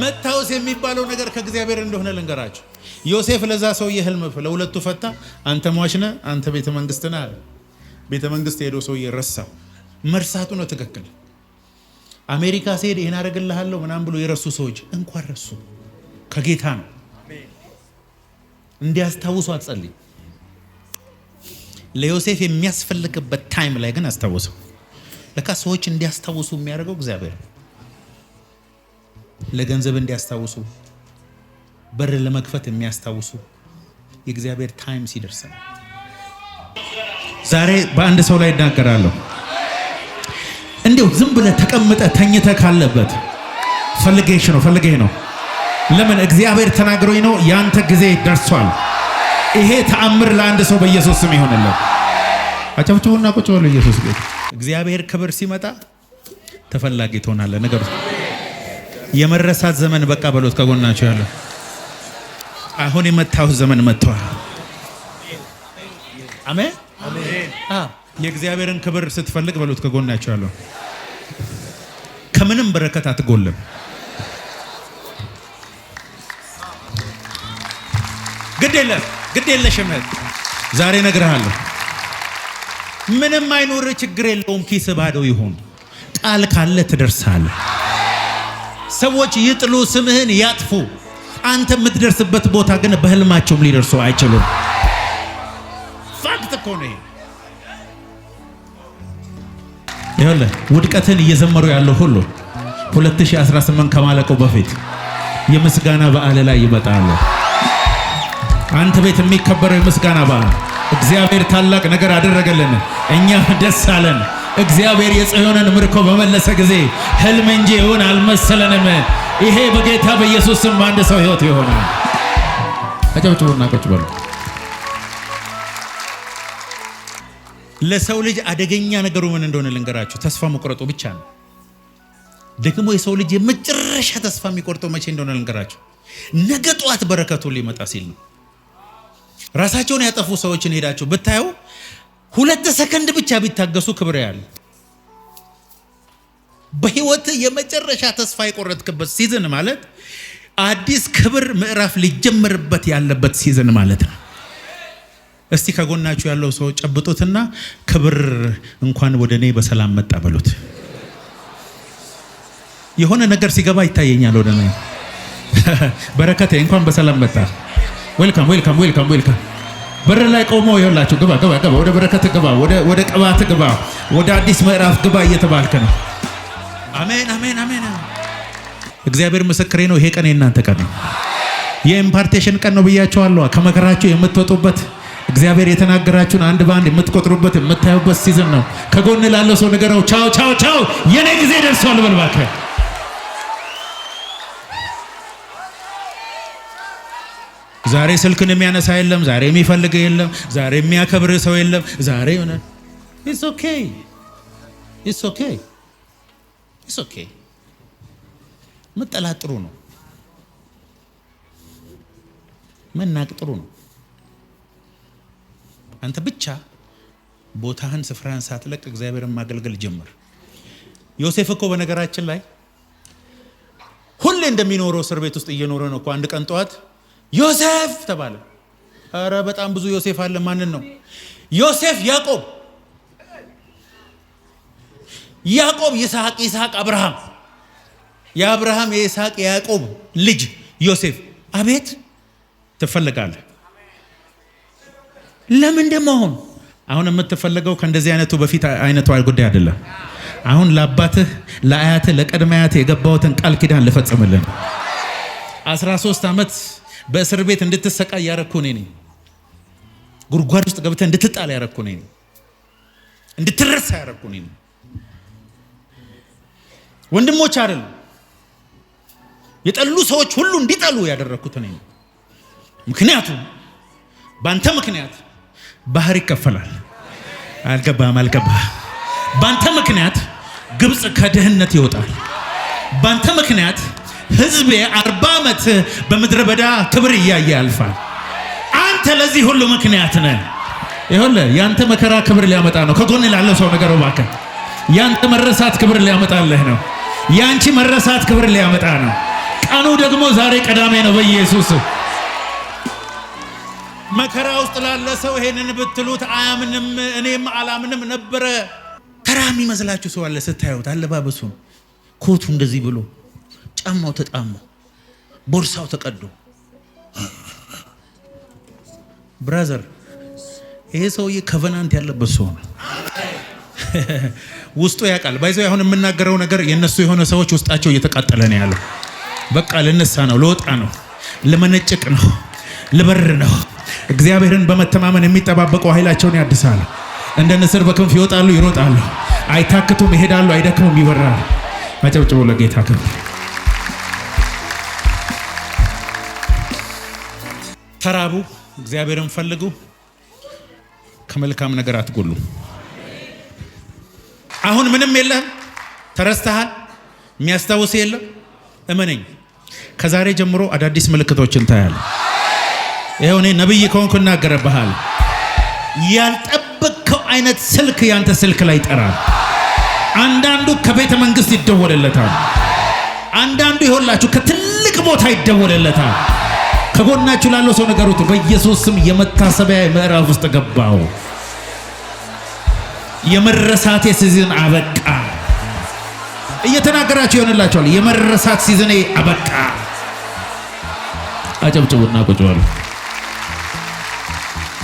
መታወስ የሚባለው ነገር ከእግዚአብሔር እንደሆነ ልንገራችሁ። ዮሴፍ ለዛ ሰውዬ ህልም ለሁለቱ ፈታ። አንተ ሟች ነህ፣ አንተ ቤተ መንግስት ነህ አለ። ቤተ መንግስት ሄዶ ሰውዬ ረሳው። መርሳቱ ነው ትክክል። አሜሪካ ሲሄድ ይሄን አደርግልሃለሁ ምናምን ብሎ የረሱ ሰዎች እንኳን ረሱ ከጌታ ነው። እንዲያስታውሱ አትጸልይ። ለዮሴፍ የሚያስፈልግበት ታይም ላይ ግን አስታውሰው። ለካ ሰዎች እንዲያስታውሱ የሚያደርገው እግዚአብሔር። ለገንዘብ እንዲያስታውሱ፣ በር ለመክፈት የሚያስታውሱ የእግዚአብሔር ታይም ሲደርስ ነው። ዛሬ በአንድ ሰው ላይ እናገራለሁ። እንዲሁ ዝም ብለህ ተቀምጠህ ተኝተህ ካለበት ፈልጌህ ነው። ለምን እግዚአብሔር ተናግሮኝ ነው። ያንተ ጊዜ ደርሷል። ይሄ ተአምር ለአንድ ሰው በኢየሱስ ስም ይሆንለት። አጨብጭቡና ቁጭ በሉ። ኢየሱስ ጌታ። እግዚአብሔር ክብር ሲመጣ ተፈላጊ ትሆናለህ። ነገሩ የመረሳት ዘመን በቃ በሎት። ከጎናቸው ያለው አሁን የመታው ዘመን መጥቷል። አሜን አሜን። የእግዚአብሔርን ክብር ስትፈልግ በሎት። ከጎናቸው ያለው ከምንም በረከት አትጎልም። ግድ የለሽም። ዛሬ እነግርሃለሁ፣ ምንም አይኖር ችግር የለውም። ኪስ ባዶ ይሁን፣ ቃል ካለ ትደርሳለህ። ሰዎች ይጥሉ፣ ስምህን ያጥፉ፣ አንተ የምትደርስበት ቦታ ግን በህልማቸውም ሊደርሱ አይችሉም። ፋክት እኮ ነው። ይኸውልህ ውድቀትን እየዘመሩ ያለው ሁሉ 2018 ከማለቀው በፊት የምስጋና በዓል ላይ ይመጣሉ። አንተ ቤት የሚከበረው የምስጋና በዓል። እግዚአብሔር ታላቅ ነገር አደረገልን፣ እኛ ደስ አለን። እግዚአብሔር የጽዮንን ምርኮ በመለሰ ጊዜ ህልም እንጂ ይሁን አልመሰለንም። ይሄ በጌታ በኢየሱስ ስም በአንድ ሰው ህይወት ይሆናል። አጨብጭቡና ቁጭ በሉ። ለሰው ልጅ አደገኛ ነገሩ ምን እንደሆነ ልንገራችሁ። ተስፋ መቁረጡ ብቻ ነው። ደግሞ የሰው ልጅ የመጨረሻ ተስፋ የሚቆርጠው መቼ እንደሆነ ልንገራችሁ። ነገ ጠዋት በረከቱ ሊመጣ ሲል ነው። ራሳቸውን ያጠፉ ሰዎችን ሄዳችሁ ብታዩ 2 ሰከንድ ብቻ ቢታገሱ ክብር ያለ። በህይወት የመጨረሻ ተስፋ የቆረጥክበት ሲዝን ማለት አዲስ ክብር ምዕራፍ ሊጀምርበት ያለበት ሲዝን ማለት ነው። እስቲ ከጎናችሁ ያለው ሰው ጨብጡትና ክብር እንኳን ወደኔ በሰላም መጣ በሉት። የሆነ ነገር ሲገባ ይታየኛል ወደኔ። በረከቴ እንኳን በሰላም መጣ። ዌልካም። በር ላይ ቆሞ ይኸውላችሁ፣ ግባ፣ ወደ በረከት ግባ፣ ወደ ቅባት ግባ፣ ወደ አዲስ ምዕራፍ ግባ እየተባልክ ነው። አሜን። እግዚአብሔር ምስክሬ ነው። ይሄ ቀን የእናንተ ቀን ነው። የኢምፓርቴሽን ቀን ነው ብያቸዋለሁ። ከመከራችሁ የምትወጡበት፣ እግዚአብሔር የተናገራችሁን አንድ በአንድ የምትቆጥሩበት የምታዩበት ሲዝን ነው። ከጎን ላለው ሰው ንገረው፣ ቻው የኔ ጊዜ ደርሷል በል እባክህ። ዛሬ ስልክን የሚያነሳ የለም፣ ዛሬ የሚፈልግ የለም፣ ዛሬ የሚያከብር ሰው የለም። ዛሬ ሆነ ኢትስ ኦኬ። መጠላት ጥሩ ነው፣ መናቅ ጥሩ ነው። አንተ ብቻ ቦታህን ስፍራህን ሳትለቅ እግዚአብሔርን ማገልገል ጀምር። ዮሴፍ እኮ በነገራችን ላይ ሁሌ እንደሚኖረው እስር ቤት ውስጥ እየኖረ ነው እኮ። አንድ ቀን ጠዋት ዮሴፍ ተባለ። ኧረ በጣም ብዙ ዮሴፍ አለ። ማንን ነው? ዮሴፍ ያዕቆብ፣ ይስሐቅ፣ አብርሃም። የአብርሃም የይስሐቅ የያዕቆብ ልጅ ዮሴፍ። አቤት ትፈልጋለህ። ለምን ደግሞ አሁን የምትፈልገው ከእንደዚህ አይነቱ በፊት አይነቱ ጉዳይ አይደለም። አሁን ለአባትህ ለአያትህ ለቀድመ አያትህ የገባሁትን ቃል ኪዳን ልፈጽምልን። 13 ዓመት በእስር ቤት እንድትሰቃይ ያረኩ እኔ ነኝ። ጉድጓድ ውስጥ ገብተህ እንድትጣል ያረኩ እኔ ነኝ። እንድትረሳ ያረኩ እኔ ነኝ። ወንድሞች አይደሉ የጠሉ ሰዎች ሁሉ እንዲጠሉ ያደረኩት እኔ ነኝ። ምክንያቱም ባንተ ምክንያት ባህር ይከፈላል። አልገባህም? ባንተ ምክንያት ግብፅ ከድህነት ይወጣል። ባንተ ምክንያት ህዝቤ 40 ዓመት በምድረ በዳ ክብር እያየ ያልፋል። አንተ ለዚህ ሁሉ ምክንያት ነህ። ይኸውልህ ያንተ መከራ ክብር ሊያመጣ ነው። ከጎን ላለው ሰው ነገር እባክህ፣ ያንተ መረሳት ክብር ሊያመጣልህ ነው። ያንቺ መረሳት ክብር ሊያመጣ ነው። ቀኑ ደግሞ ዛሬ ቀዳሜ ነው በኢየሱስ። መከራ ውስጥ ላለ ሰው ይሄንን ብትሉት አያምንም። እኔም አላምንም ነበረ። ተራ የሚመስላችሁ ሰው አለ። ስታዩት አለባበሱ፣ ኮቱ እንደዚህ ብሎ፣ ጫማው ተጣሞ፣ ቦርሳው ተቀዶ፣ ብራዘር ይሄ ሰውዬ ከቨናንት ያለበት ሰው ነው። ውስጡ ያውቃል። ባይዘው አሁን የምናገረው ነገር የነሱ የሆነ ሰዎች ውስጣቸው እየተቃጠለ ነው ያለው። በቃ ልነሳ ነው፣ ልወጣ ነው፣ ለመነጨቅ ነው፣ ልበር ነው። እግዚአብሔርን በመተማመን የሚጠባበቁ ኃይላቸውን ያድሳሉ። እንደ ንስር በክንፍ ይወጣሉ፣ ይሮጣሉ፣ አይታክቱም፣ ይሄዳሉ፣ አይደክሙም፣ ይበራሉ። አጨብጭቡ ለጌታ ክብር። ተራቡ፣ እግዚአብሔርን ፈልጉ፣ ከመልካም ነገር አትጎሉ። አሁን ምንም የለም፣ ተረስተሃል፣ የሚያስታውስ የለም። እመነኝ፣ ከዛሬ ጀምሮ አዳዲስ ምልክቶችን ታያለህ። ይኸው እኔ ነብይ ከሆንኩ እናገርብሃል። ያልጠበቅከው አይነት ስልክ ያንተ ስልክ ላይ ይጠራል። አንዳንዱ ከቤተ መንግስት ይደወልለታል። አንዳንዱ ይሆንላችሁ ከትልቅ ቦታ ይደወልለታል። ከጎናችሁ ላለው ሰው ነገሩት፣ በኢየሱስ ስም የመታሰቢያ ምዕራፍ ውስጥ ገባው። የመረሳት ሲዝን አበቃ። እየተናገራችሁ ይሆንላችኋል። የመረሳት ሲዝን አበቃ። አጨብጭቡና ቁጭ በሉ።